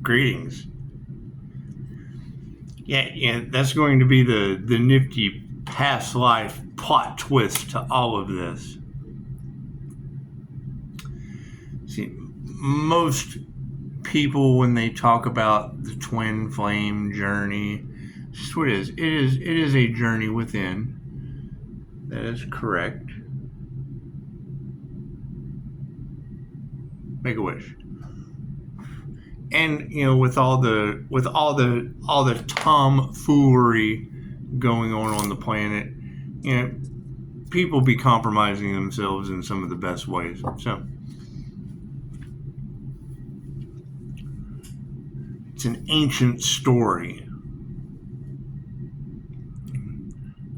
Greetings. Yeah, that's going to be the nifty past life plot twist to all of this. See, most people, when they talk about the twin flame journey, just what it is. It is a journey within. That is correct. Make a wish. And with all the tomfoolery going on the planet, people be compromising themselves in some of the best ways. So it's an ancient story.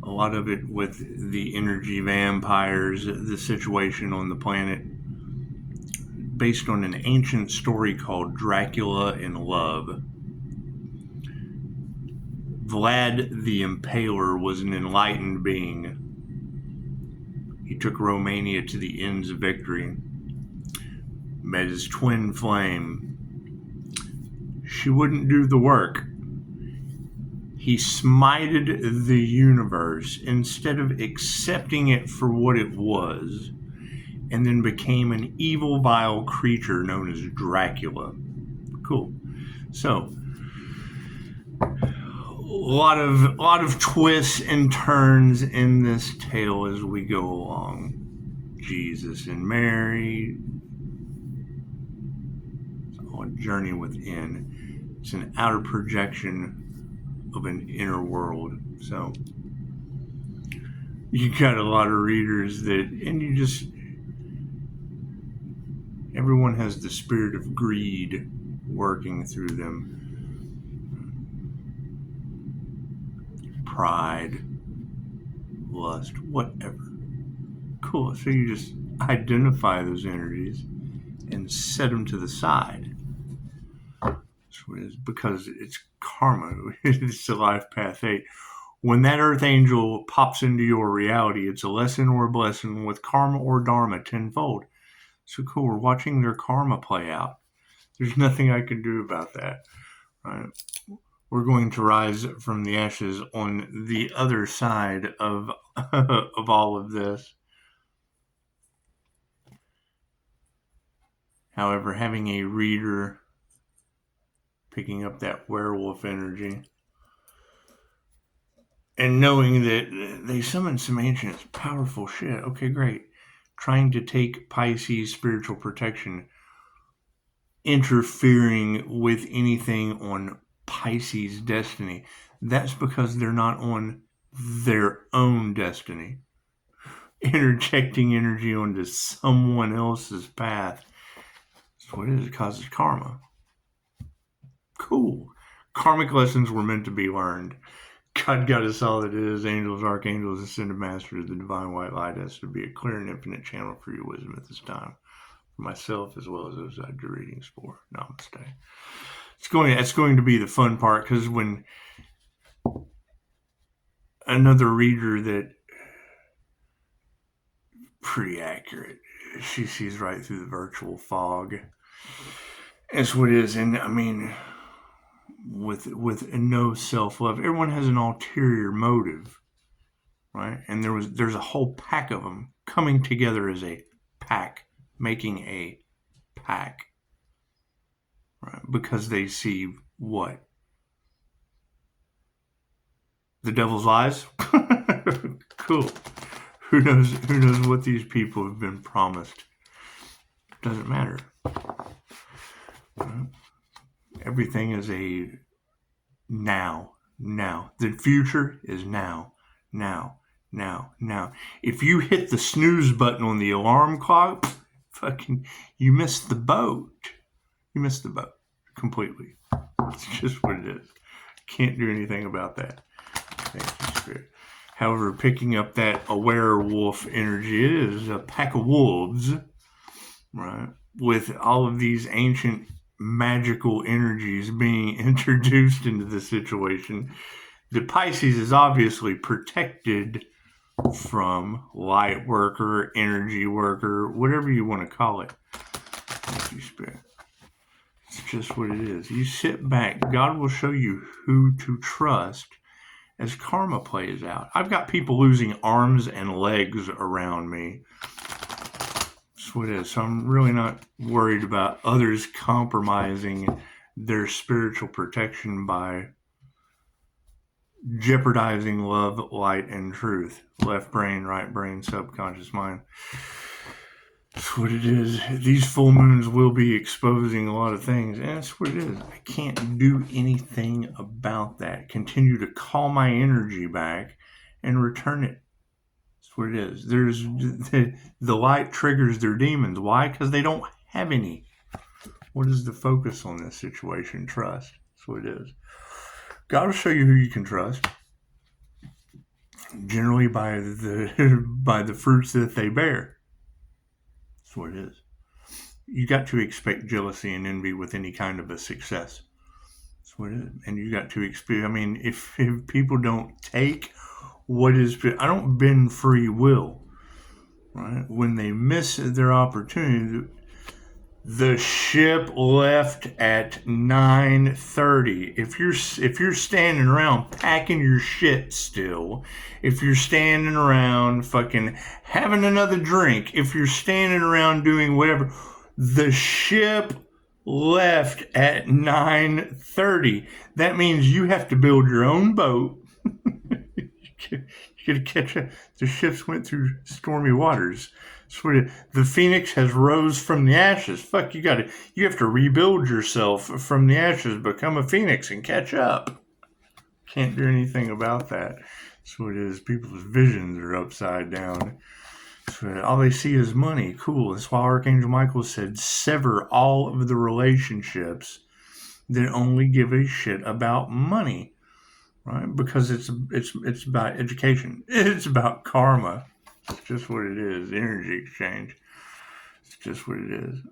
A lot of it with the energy vampires, the situation on the planet, based on an ancient story called Dracula in Love. Vlad the Impaler was an enlightened being. He took Romania to the ends of victory. Met his twin flame. She wouldn't do the work. He smited the universe instead of accepting it for what it was, and then became an evil, vile creature known as Dracula. Cool. So, a lot of twists and turns in this tale as we go along. Jesus and Mary. It's all a journey within. It's an outer projection of an inner world. So, you got a lot of readers everyone has the spirit of greed working through them. Pride, lust, whatever. Cool. So you just identify those energies and set them to the side. So it is because it's karma. It's the life path 8. When that earth angel pops into your reality, it's a lesson or a blessing with karma or dharma tenfold. So cool, we're watching their karma play out. There's nothing I can do about that. Right? We're going to rise from the ashes on the other side of all of this. However, having a reader picking up that werewolf energy and knowing that they summoned some ancient, powerful shit. Okay, great. Trying to take Pisces spiritual protection, interfering with anything on Pisces destiny. That's because they're not on their own destiny. Interjecting energy onto someone else's path. That's what it is. It causes karma. Cool. Karmic lessons were meant to be learned. God got us all that is. Angels, archangels, ascended masters, the divine white light has to be a clear and infinite channel for your wisdom at this time. For myself as well as those I do readings for. Namaste. That's going to be the fun part, because when another reader that pretty accurate, she sees right through the virtual fog. That's what it is. And I mean, with no self-love, everyone has an ulterior motive, right? And there's a whole pack of them coming together as a pack, making a pack, right? Because they see what? The devil's lies? Cool. Who knows what these people have been promised? Doesn't matter. Right? Everything is a now. The future is now. If you hit the snooze button on the alarm clock, you missed the boat. You missed the boat completely. It's just what it is. Can't do anything about that. Thank you, Spirit. However, picking up that aware wolf energy, it is a pack of wolves, right? With all of these ancient magical energies being introduced into the situation. The Pisces is obviously protected from light worker, energy worker, whatever you want to call it. Thank you, Spirit. It's just what it is. You sit back. God will show you who to trust as karma plays out. I've got people losing arms and legs around me. That's what it is. So I'm really not worried about others compromising their spiritual protection by jeopardizing love, light, and truth. Left brain, right brain, subconscious mind. That's what it is. These full moons will be exposing a lot of things, and that's what it is. I can't do anything about that. Continue to call my energy back and return it. That's what it is. There's the light triggers their demons. Why? Because they don't have any. What is the focus on this situation? Trust. That's what it is. God will show you who you can trust. Generally by the fruits that they bear. That's what it is. You got to expect jealousy and envy with any kind of a success. That's what it is. And you got to expect, I mean, if people don't take what is, I don't bend free will, right? When they miss their opportunity, the ship left at 9:30. If you're standing around packing your shit still, if you're standing around fucking having another drink, if you're standing around doing whatever, the ship left at 9:30. That means you have to build your own boat. You gotta catch up. The ships went through stormy waters. The phoenix has rose from the ashes. Fuck, you have to rebuild yourself from the ashes, become a phoenix and catch up. Can't do anything about that. That's what it is. People's visions are upside down. So all they see is money. Cool. That's why Archangel Michael said, sever all of the relationships that only give a shit about money. Right? Because it's about education. It's about karma. It's just what it is. Energy exchange. It's just what it is.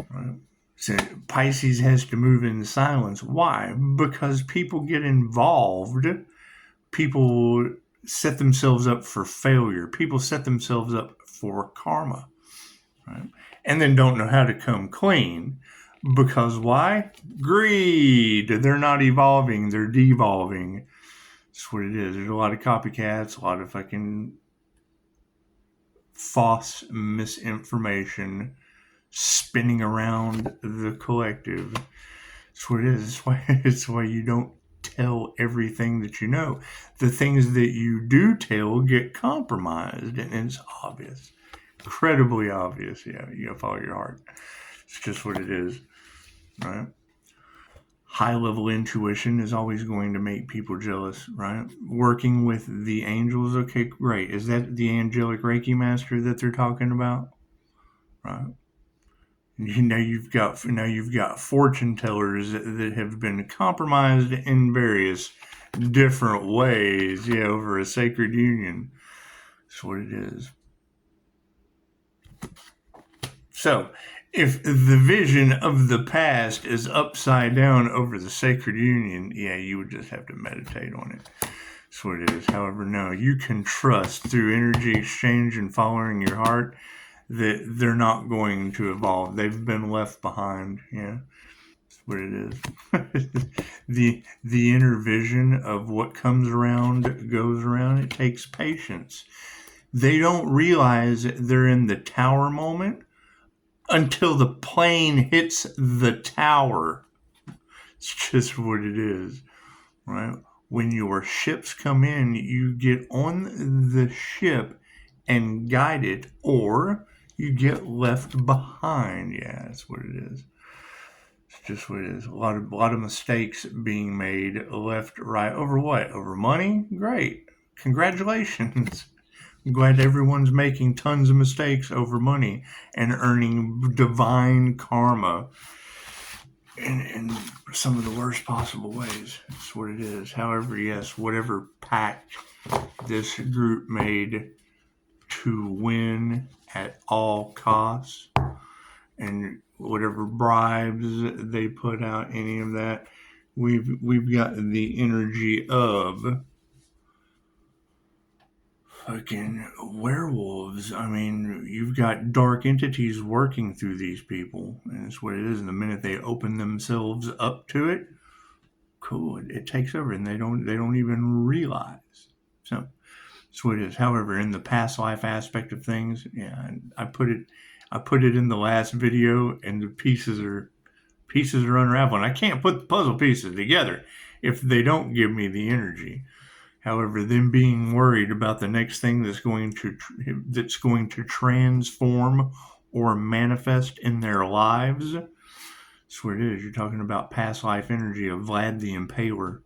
Right? So Pisces has to move in silence. Why? Because people get involved. People set themselves up for failure. People set themselves up for karma. Right? And then don't know how to come clean. Because why? Greed. They're not evolving. They're devolving. That's what it is. There's a lot of copycats, a lot of fucking false misinformation spinning around the collective. That's what it is. It's why you don't tell everything that you know. The things that you do tell get compromised, and it's obvious. Incredibly obvious. Yeah, you gotta follow your heart. It's just what it is. Right? High-level intuition is always going to make people jealous, right? Working with the angels, okay, great. Is that the angelic Reiki master that they're talking about? Right? You've got fortune tellers that have been compromised in various different ways, over a sacred union. That's what it is. So, if the vision of the past is upside down over the sacred union, you would just have to meditate on it. That's what it is. However, no, you can trust through energy exchange and following your heart that they're not going to evolve. They've been left behind. Yeah, that's what it is. the inner vision of what comes around goes around. It takes patience. They don't realize they're in the tower moment until the plane hits the tower. It's just what it is, right? When your ships come in, you get on the ship and guide it, or you get left behind. Yeah, that's what it is. It's just what it is. A lot of mistakes being made left, right. Over what? Over money? Great. Congratulations. I'm glad everyone's making tons of mistakes over money and earning divine karma in some of the worst possible ways. That's what it is. However, yes, whatever pact this group made to win at all costs, and whatever bribes they put out, any of that, we've got the energy of fucking werewolves. I mean, you've got dark entities working through these people, and that's what it is. And the minute they open themselves up to it, cool, it takes over, and they don't even realize. So that's what it is. However, in the past life aspect of things, yeah, I put it in the last video, and the pieces are unraveling. I can't put the puzzle pieces together if they don't give me the energy. However, them being worried about the next thing that's going to transform or manifest in their lives, that's what it is. You're talking about past life energy of Vlad the Impaler.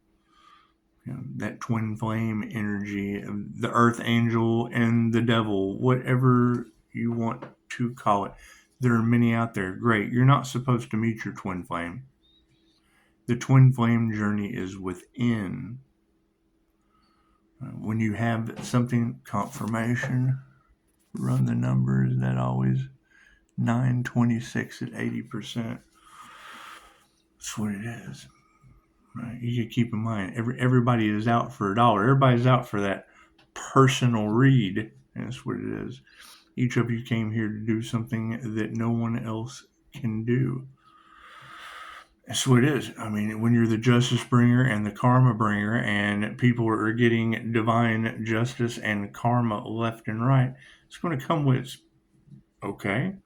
You know, that twin flame energy, the earth angel and the devil, whatever you want to call it. There are many out there. Great. You're not supposed to meet your twin flame. The twin flame journey is within. When you have something, confirmation, run the numbers, that always 926 at 80%. That's what it is. Right? You can keep in mind, everybody is out for $1. Everybody's out for that personal read. And that's what it is. Each of you came here to do something that no one else can do. That's what it is. I mean, when you're the justice bringer and the karma bringer, and people are getting divine justice and karma left and right, it's going to come with, okay,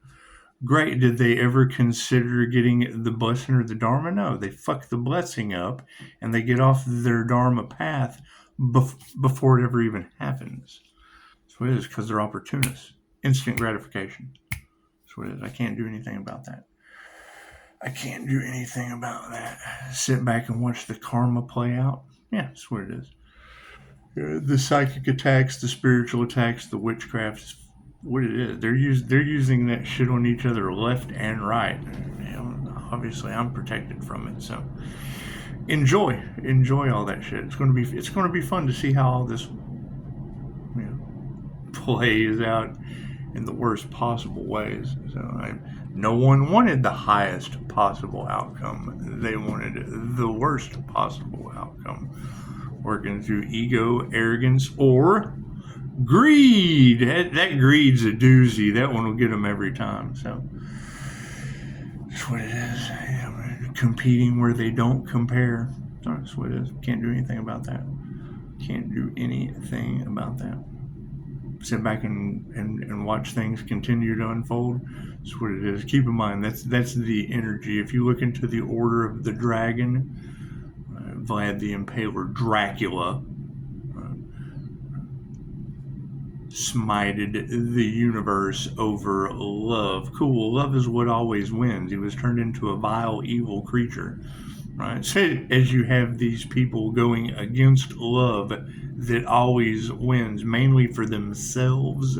great. Did they ever consider getting the blessing or the dharma? No, they fuck the blessing up, and they get off their dharma path before it ever even happens. That's what it is, because they're opportunists. Instant gratification. That's what it is. I can't do anything about that. Sit back and watch the karma play out. Yeah, that's what it is. The psychic attacks, the spiritual attacks, the witchcraft is what it is. They're using that shit on each other left and right. You know, obviously, I'm protected from it, so enjoy all that shit. It's going to be fun to see how all this, you know, plays out in the worst possible ways. So no one wanted the highest possible outcome. They wanted the worst possible outcome. Working through ego, arrogance, or greed. That greed's a doozy. That one will get them every time. So that's what it is. Competing where they don't compare. That's what it is. Can't do anything about that. Sit back and watch things continue to unfold. That's what it is. Keep in mind, that's the energy. If you look into the Order of the Dragon, Vlad the Impaler, Dracula, smited the universe over love. Cool, love is what always wins. He was turned into a vile, evil creature. Right? So as you have these people going against love that always wins, mainly for themselves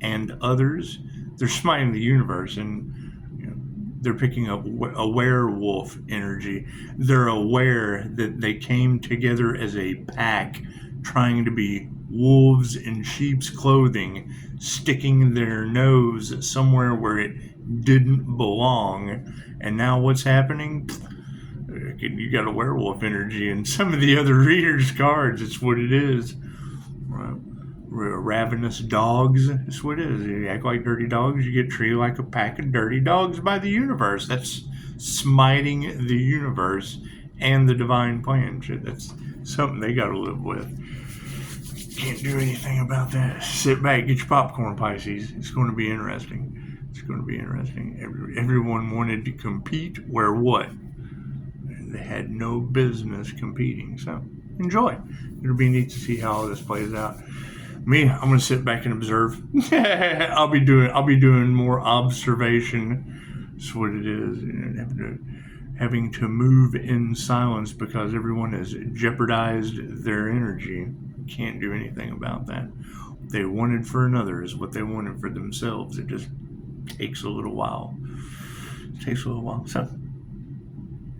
and others, they're smiting the universe, and you know, they're picking up a werewolf energy. They're aware that they came together as a pack, trying to be wolves in sheep's clothing, sticking their nose somewhere where it didn't belong. And now what's happening? You got a werewolf energy in some of the other readers' cards. It's what it is. Ravenous dogs. That's what it is. You act like dirty dogs, you get treated like a pack of dirty dogs by the universe. That's smiting the universe and the divine plan. That's something they got to live with. Can't do anything about that. Sit back, get your popcorn, Pisces. It's going to be interesting. Everyone wanted to compete where what? They had no business competing. So enjoy. It'll be neat to see how all this plays out. Me, I'm going to sit back and observe. I'll be doing more observation. That's what it is. Having to move in silence because everyone has jeopardized their energy. Can't do anything about that. What they wanted for another is what they wanted for themselves. It just takes a little while. So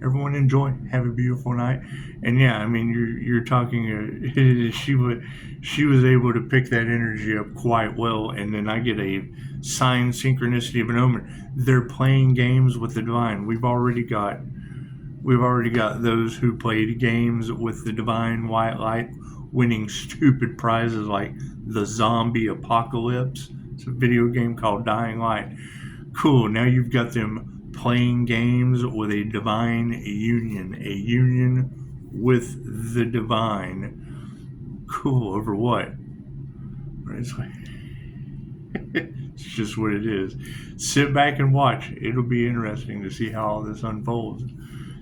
everyone enjoy. Have a beautiful night. And yeah, I mean, you're talking. She was able to pick that energy up quite well. And then I get a sign, synchronicity of an omen. They're playing games with the divine. We've already got those who played games with the divine white light, winning stupid prizes like the zombie apocalypse. It's a video game called Dying Light. Cool. Now you've got them playing games with a divine union with the divine. Cool. Over what? It's like, it's just what it is. Sit back and watch. It'll be interesting to see how all this unfolds.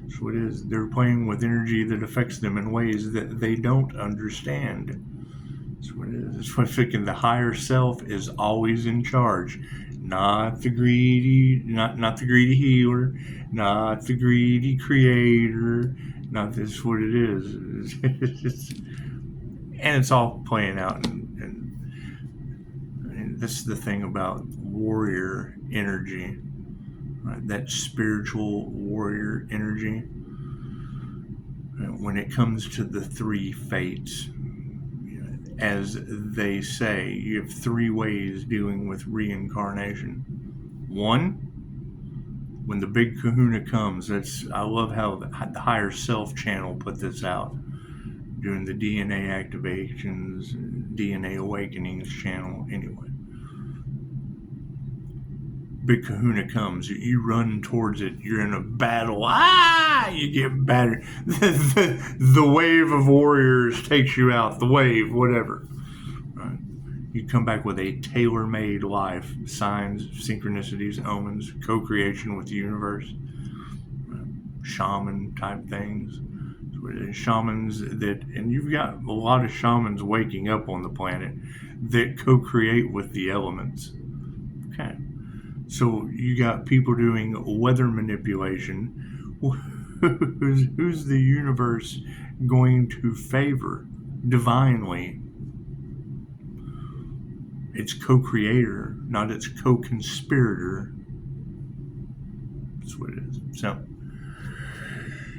That's what it is. They're playing with energy that affects them in ways that they don't understand. That's what it is. It's what thinking the higher self is always in charge. Not the greedy, not the greedy healer, not the greedy creator. Not this. What it is. And it's all playing out. And this is the thing about warrior energy, right? That spiritual warrior energy. When it comes to the three fates, as they say, you have three ways dealing with reincarnation. One, when the big kahuna comes, I love how the higher self channel put this out, doing the DNA activations, DNA awakenings channel. Anyway, big kahuna comes, you run towards it, you're in a battle, you get battered. The wave of warriors takes you out, the wave, whatever. Right? You come back with a tailor-made life, signs, synchronicities, omens, co-creation with the universe, shaman type things. Shamans and you've got a lot of shamans waking up on the planet that co-create with the elements. Okay. So you got people doing weather manipulation. Who's the universe going to favor divinely? Its co-creator, not its co-conspirator. That's what it is. So,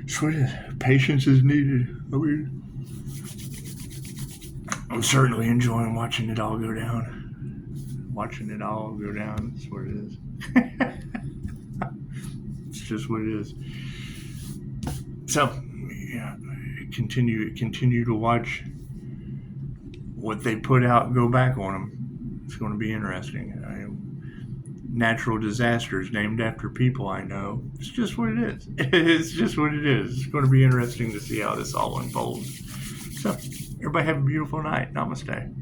that's what it is. Patience is needed. I mean, I'm certainly enjoying watching it all go down. That's what it is. It's just what it is. So, yeah, continue to watch what they put out, go back on them. It's going to be interesting. Natural disasters named after people I know. It's just what it is. It's just what it is. It's going to be interesting to see how this all unfolds. So, everybody have a beautiful night. Namaste.